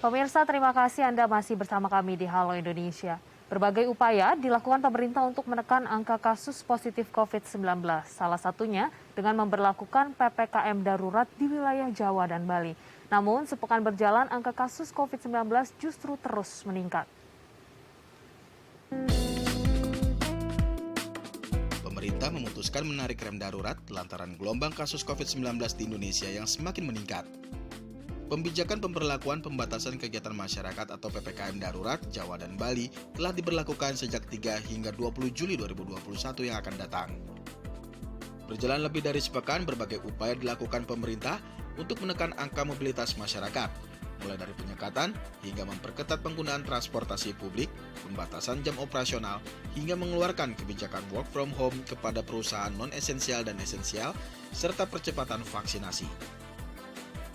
Pemirsa, terima kasih Anda masih bersama kami di Halo Indonesia. Berbagai upaya dilakukan pemerintah untuk menekan angka kasus positif COVID-19. Salah satunya dengan memberlakukan PPKM darurat di wilayah Jawa dan Bali. Namun, sepekan berjalan angka kasus COVID-19 justru terus meningkat. Pemerintah memutuskan menarik rem darurat lantaran gelombang kasus COVID-19 di Indonesia yang semakin meningkat. Pembijakan pemberlakuan pembatasan kegiatan masyarakat atau PPKM darurat Jawa dan Bali telah diberlakukan sejak 3 hingga 20 Juli 2021 yang akan datang. Berjalan lebih dari sepekan, berbagai upaya dilakukan pemerintah untuk menekan angka mobilitas masyarakat, mulai dari penyekatan hingga memperketat penggunaan transportasi publik, pembatasan jam operasional, hingga mengeluarkan kebijakan work from home kepada perusahaan non-esensial dan esensial, serta percepatan vaksinasi.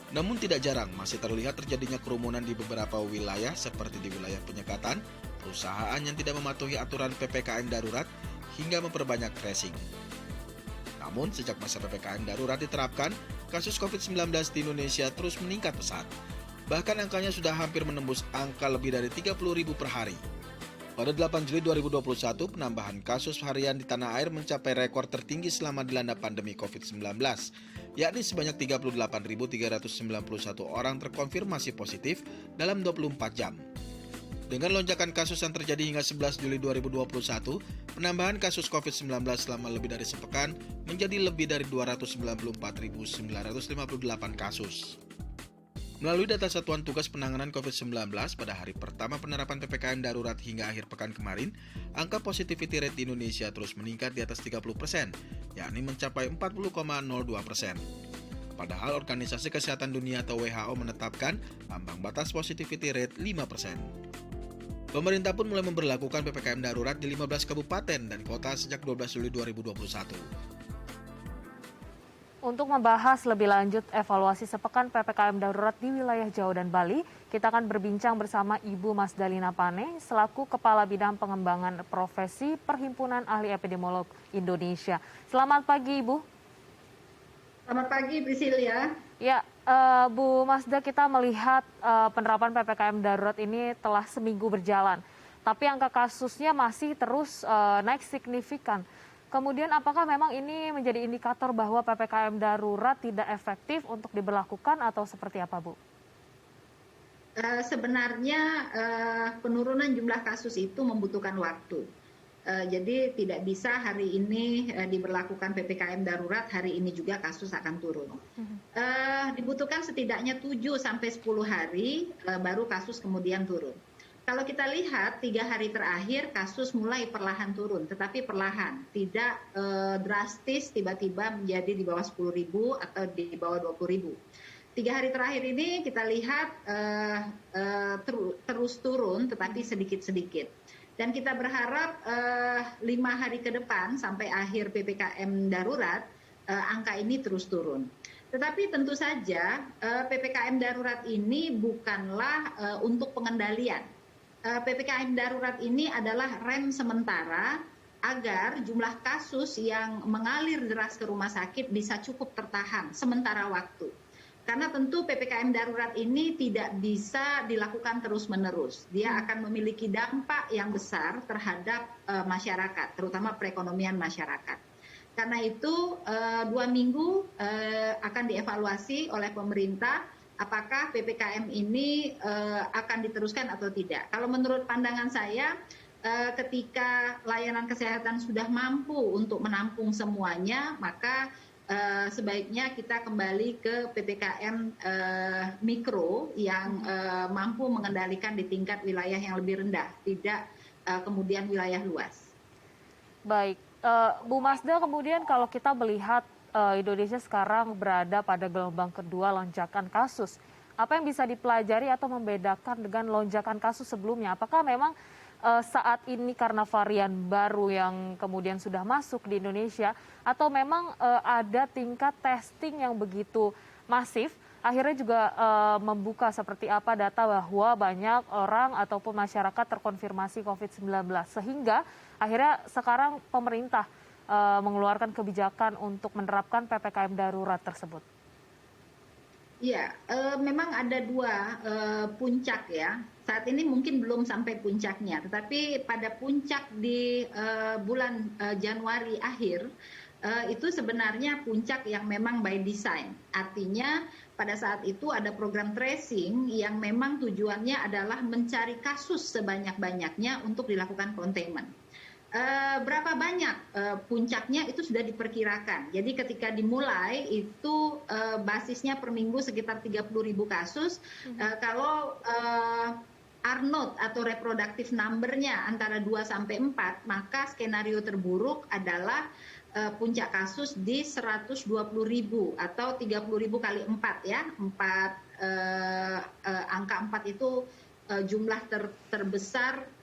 Namun tidak jarang masih terlihat terjadinya kerumunan di beberapa wilayah seperti di wilayah penyekatan, perusahaan yang tidak mematuhi aturan PPKM darurat, hingga memperbanyak tracing. Namun sejak masa PPKM darurat diterapkan, kasus COVID-19 di Indonesia terus meningkat pesat. Bahkan angkanya sudah hampir menembus angka lebih dari 30.000 per hari. Pada 8 Juli 2021, penambahan kasus harian di tanah air mencapai rekor tertinggi selama dilanda pandemi COVID-19, yakni sebanyak 38.391 orang terkonfirmasi positif dalam 24 jam. Dengan lonjakan kasus yang terjadi hingga 11 Juli 2021, penambahan kasus COVID-19 selama lebih dari sepekan menjadi lebih dari 294.958 kasus. Melalui data Satuan Tugas Penanganan COVID-19 pada hari pertama penerapan PPKM darurat hingga akhir pekan kemarin, angka positivity rate di Indonesia terus meningkat di atas 30%, yakni mencapai 40,02%. Padahal Organisasi Kesehatan Dunia atau WHO menetapkan ambang batas positivity rate 5%. Pemerintah pun mulai memberlakukan PPKM darurat di 15 kabupaten dan kota sejak 12 Juli 2021. Untuk membahas lebih lanjut evaluasi sepekan PPKM darurat di wilayah Jawa dan Bali, kita akan berbincang bersama Ibu Mas Dalina Pane, selaku Kepala Bidang Pengembangan Profesi Perhimpunan Ahli Epidemiolog Indonesia. Selamat pagi, Ibu. Selamat pagi, Priscilia. Ya, Bu Masda, kita melihat penerapan PPKM darurat ini telah seminggu berjalan, tapi angka kasusnya masih terus naik signifikan. Kemudian apakah memang ini menjadi indikator bahwa PPKM darurat tidak efektif untuk diberlakukan atau seperti apa, Bu? Sebenarnya penurunan jumlah kasus itu membutuhkan waktu. Jadi tidak bisa hari ini diberlakukan PPKM darurat, hari ini juga kasus akan turun. Dibutuhkan setidaknya 7 sampai 10 hari baru kasus kemudian turun. Kalau kita lihat 3 hari terakhir kasus mulai perlahan turun, tetapi perlahan, tidak drastis tiba-tiba menjadi di bawah 10.000 atau di bawah 20.000. 3 hari terakhir ini kita lihat terus turun, tetapi sedikit-sedikit. Dan kita berharap 5 hari ke depan sampai akhir PPKM darurat, angka ini terus turun. Tetapi tentu saja PPKM darurat ini bukanlah untuk pengendalian. PPKM darurat ini adalah rem sementara agar jumlah kasus yang mengalir deras ke rumah sakit bisa cukup tertahan sementara waktu. Karena tentu PPKM darurat ini tidak bisa dilakukan terus-menerus. Dia akan memiliki dampak yang besar terhadap masyarakat, terutama perekonomian masyarakat. Karena itu 2 minggu akan dievaluasi oleh pemerintah apakah PPKM ini akan diteruskan atau tidak. Kalau menurut pandangan saya, ketika layanan kesehatan sudah mampu untuk menampung semuanya, maka sebaiknya kita kembali ke PPKM mikro yang mampu mengendalikan di tingkat wilayah yang lebih rendah, tidak kemudian wilayah luas. Baik, Bu Masda, kemudian kalau kita melihat Indonesia sekarang berada pada gelombang kedua lonjakan kasus. Apa yang bisa dipelajari atau membedakan dengan lonjakan kasus sebelumnya? Apakah memang saat ini karena varian baru yang kemudian sudah masuk di Indonesia, atau memang ada tingkat testing yang begitu masif, akhirnya juga membuka seperti apa data bahwa banyak orang ataupun masyarakat terkonfirmasi COVID-19, sehingga akhirnya sekarang pemerintah mengeluarkan kebijakan untuk menerapkan PPKM darurat tersebut? Iya, memang ada dua puncak ya. Saat ini mungkin belum sampai puncaknya, tetapi pada puncak di bulan Januari akhir itu sebenarnya puncak yang memang by design. Artinya pada saat itu ada program tracing yang memang tujuannya adalah mencari kasus sebanyak-banyaknya untuk dilakukan containment. Berapa banyak puncaknya itu sudah diperkirakan. Jadi ketika dimulai itu basisnya per minggu sekitar 30.000 kasus. Kalau R0 atau reproductive number-nya antara 2 sampai 4, maka skenario terburuk adalah puncak kasus di 120.000 atau 30.000 kali 4 ya. Angka 4 itu jumlah terbesar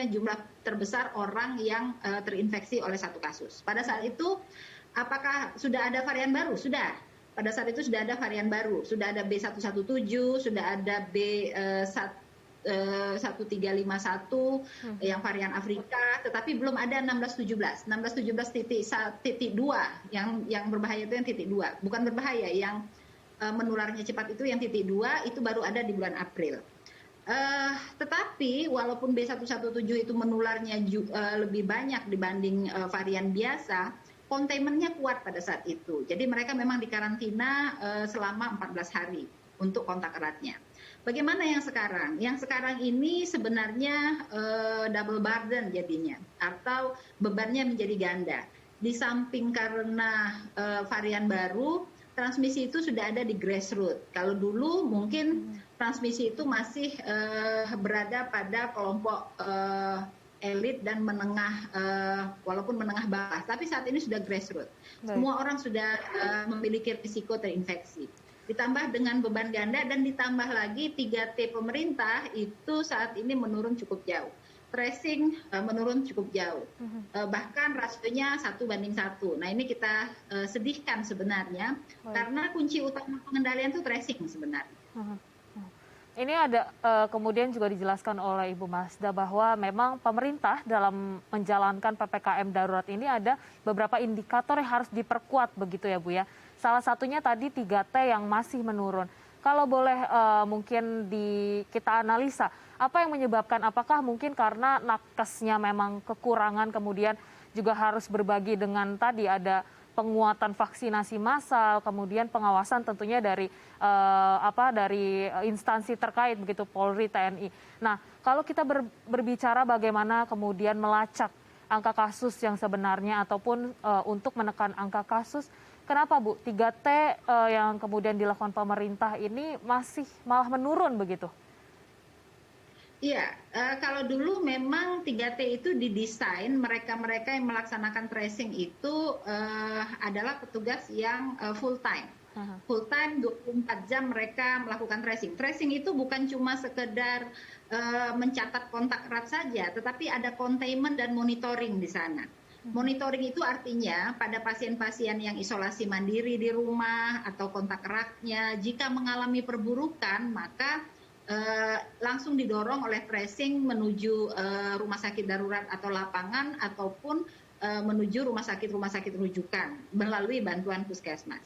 jumlah terbesar orang yang terinfeksi oleh satu kasus. Pada saat itu apakah sudah ada varian baru? Sudah. Pada saat itu sudah ada varian baru, sudah ada B117, sudah ada B1351 yang varian Afrika, tetapi belum ada 1617. 1617.2 yang berbahaya itu yang titik 2. Bukan berbahaya, yang menularnya cepat itu yang titik 2 itu baru ada di bulan April. Tetapi walaupun B117 itu menularnya lebih banyak dibanding varian biasa, containment-nya kuat pada saat itu. Jadi mereka memang dikarantina selama 14 hari untuk kontak eratnya. Bagaimana yang sekarang? Yang sekarang ini sebenarnya double burden jadinya, atau bebannya menjadi ganda. Di samping karena varian baru, transmisi itu sudah ada di grassroots. Kalau dulu mungkin transmisi itu masih berada pada kelompok elit dan menengah, walaupun menengah bawah. Tapi saat ini sudah grassroots. Semua orang sudah memiliki risiko terinfeksi. Ditambah dengan beban ganda dan ditambah lagi 3T pemerintah itu saat ini menurun cukup jauh. Tracing menurun cukup jauh, bahkan rasionya 1:1. Nah ini kita sedihkan sebenarnya, karena kunci utama pengendalian itu tracing sebenarnya. Ini ada kemudian juga dijelaskan oleh Ibu Masda bahwa memang pemerintah dalam menjalankan PPKM darurat ini ada beberapa indikator yang harus diperkuat begitu ya Bu ya. Salah satunya tadi 3T yang masih menurun. Kalau boleh mungkin kita analisa, apa yang menyebabkan? Apakah mungkin karena nakesnya memang kekurangan, kemudian juga harus berbagi dengan tadi ada penguatan vaksinasi massal, kemudian pengawasan tentunya dari instansi terkait begitu Polri, TNI. Nah, kalau kita berbicara bagaimana kemudian melacak angka kasus yang sebenarnya ataupun untuk menekan angka kasus, kenapa Bu 3T yang kemudian dilakukan pemerintah ini masih malah menurun begitu? Iya, kalau dulu memang 3T itu didesain mereka-mereka yang melaksanakan tracing itu adalah petugas yang full time. Full time 24 jam mereka melakukan tracing. Tracing itu bukan cuma sekedar mencatat kontak erat saja, tetapi ada containment dan monitoring di sana. Monitoring itu artinya pada pasien-pasien yang isolasi mandiri di rumah atau kontak eratnya, jika mengalami perburukan maka langsung didorong oleh tracing menuju rumah sakit darurat atau lapangan ataupun menuju rumah sakit rujukan melalui bantuan puskesmas.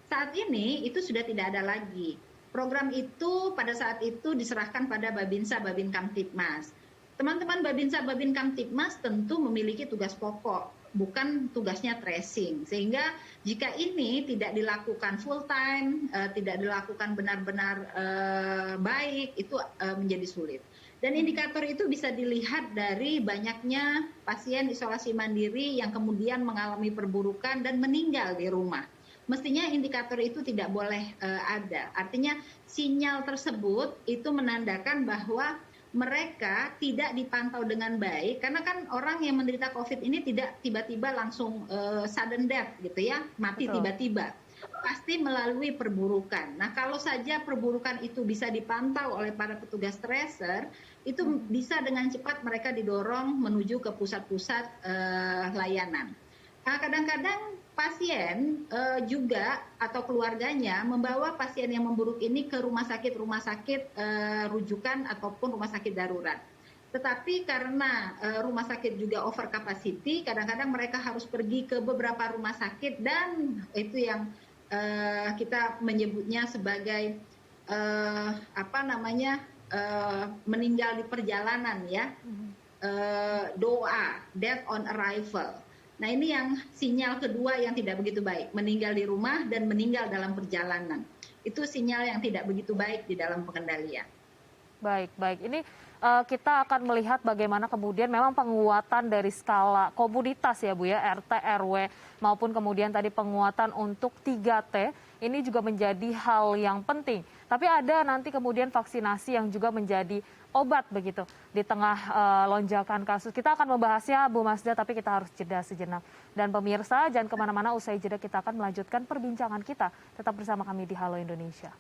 Saat ini itu sudah tidak ada lagi. Program itu pada saat itu diserahkan pada Babinsa Babin Kamtibmas. Teman-teman Babinsa Babin Kamtibmas tentu memiliki tugas pokok, bukan tugasnya tracing. Sehingga jika ini tidak dilakukan full time, tidak dilakukan benar-benar baik, itu menjadi sulit. Dan indikator itu bisa dilihat dari banyaknya pasien isolasi mandiri yang kemudian mengalami perburukan dan meninggal di rumah. Mestinya indikator itu tidak boleh ada. Artinya sinyal tersebut itu menandakan bahwa mereka tidak dipantau dengan baik, karena kan orang yang menderita COVID ini tidak tiba-tiba langsung sudden death gitu ya, mati tiba-tiba. Pasti melalui perburukan. Nah kalau saja perburukan itu bisa dipantau oleh para petugas tracer, itu bisa dengan cepat mereka didorong menuju ke pusat-pusat layanan. Nah, kadang-kadang pasien juga atau keluarganya membawa pasien yang memburuk ini ke rumah sakit rujukan ataupun rumah sakit darurat. Tetapi karena rumah sakit juga over capacity, kadang-kadang mereka harus pergi ke beberapa rumah sakit dan itu yang kita menyebutnya sebagai meninggal di perjalanan ya, DOA, death on arrival. Nah ini yang sinyal kedua yang tidak begitu baik, meninggal di rumah dan meninggal dalam perjalanan. Itu sinyal yang tidak begitu baik di dalam pengendalian. Baik, baik. Ini kita akan melihat bagaimana kemudian memang penguatan dari skala komunitas ya Bu ya, RT, RW, maupun kemudian tadi penguatan untuk 3T, ini juga menjadi hal yang penting. Tapi ada nanti kemudian vaksinasi yang juga menjadi obat begitu di tengah lonjakan kasus. Kita akan membahasnya Bu Masda, tapi kita harus jeda sejenak. Dan pemirsa, jangan kemana-mana, usai jeda kita akan melanjutkan perbincangan kita. Tetap bersama kami di Halo Indonesia.